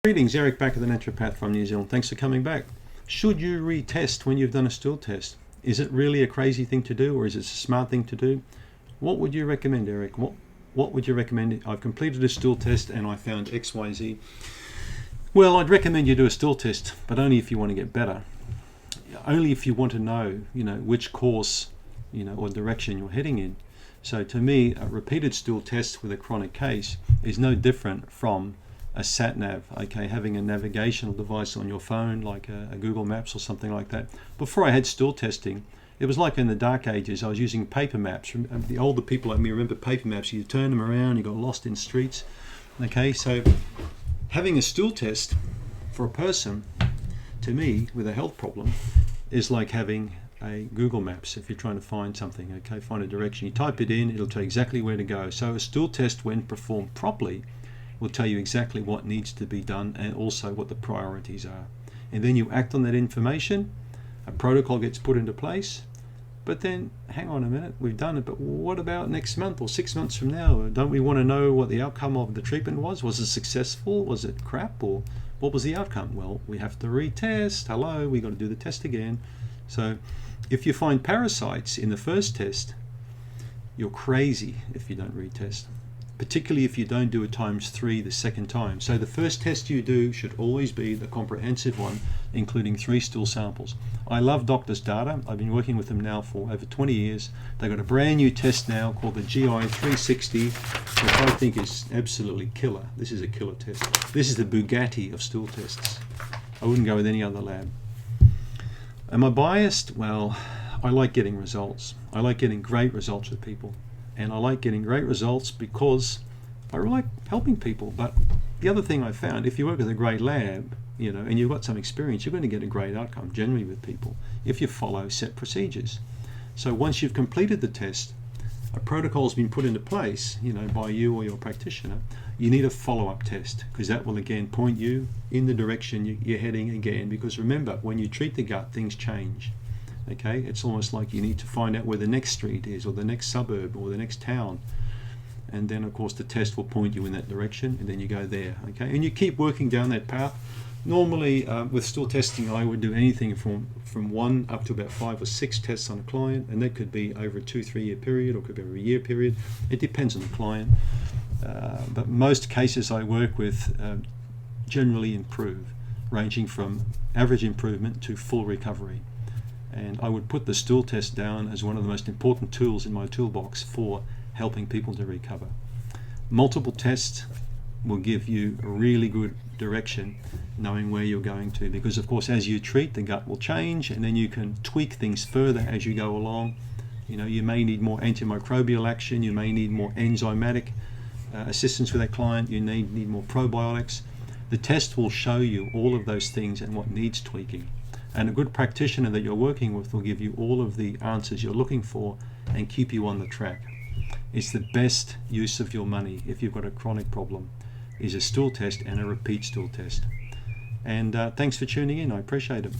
Greetings, Eric Bakker, the naturopath from New Zealand. Thanks for coming back. Should you retest when you've done a stool test? Is it really a crazy thing to do, or is it a smart thing to do? What would you recommend, Eric? What would you recommend? I've completed a stool test and I found XYZ. Well, I'd recommend you do a stool test, but only if you want to get better. Only if you want to know, which course, or direction you're heading in. So to me, a repeated stool test with a chronic case is no different from a satnav, okay, having a navigational device on your phone like a Google Maps or something like that. Before I had stool testing, it was like in the dark ages. I was using paper maps. The older people like me remember paper maps. You turn them around, you got lost in streets. Okay, so having a stool test for a person, to me, with a health problem, is like having a Google Maps if you're trying to find something, okay, find a direction. You type it in, it'll tell you exactly where to go. So a stool test, when performed properly, will tell you exactly what needs to be done and also what the priorities are. And then you act on that information, a protocol gets put into place, but then, hang on a minute, we've done it, but what about next month or 6 months from now? Don't we want to know what the outcome of the treatment was? Was it successful? Was it crap? Or what was the outcome? Well, we have to retest. Hello, we got to do the test again. So if you find parasites in the first test, you're crazy if you don't retest. Particularly if you don't do it ×3 the second time. So the first test you do should always be the comprehensive one, including 3 stool samples. I love doctors' data. I've been working with them now for over 20 years. They've got a brand new test now called the GI 360, which I think is absolutely killer. This is a killer test. This is the Bugatti of stool tests. I wouldn't go with any other lab. Am I biased? Well, I like getting results. I like getting great results with people. And I like getting great results because I like helping people. But the other thing I found, if you work with a great lab, and you've got some experience, you're going to get a great outcome generally with people if you follow set procedures. So once you've completed the test, a protocol's been put into place, by you or your practitioner, you need a follow-up test, because that will again point you in the direction you're heading again. Because remember, when you treat the gut, things change. Okay, it's almost like you need to find out where the next street is, or the next suburb, or the next town, and then of course the test will point you in that direction, and then you go there. Okay, and you keep working down that path. Normally, with stool testing, I would do anything from 1 up to about 5 or 6 tests on a client, and that could be over a 2-3 year period, or could be over a year period. It depends on the client, but most cases I work with generally improve, ranging from average improvement to full recovery. And I would put the stool test down as one of the most important tools in my toolbox for helping people to recover. Multiple tests will give you a really good direction, knowing where you're going to, because of course as you treat, the gut will change, and then you can tweak things further as you go along. You may need more antimicrobial action, you may need more enzymatic assistance with that client, you need more probiotics. The test will show you all of those things and what needs tweaking. And a good practitioner that you're working with will give you all of the answers you're looking for and keep you on the track. It's the best use of your money if you've got a chronic problem, is a stool test and a repeat stool test. And thanks for tuning in. I appreciate it.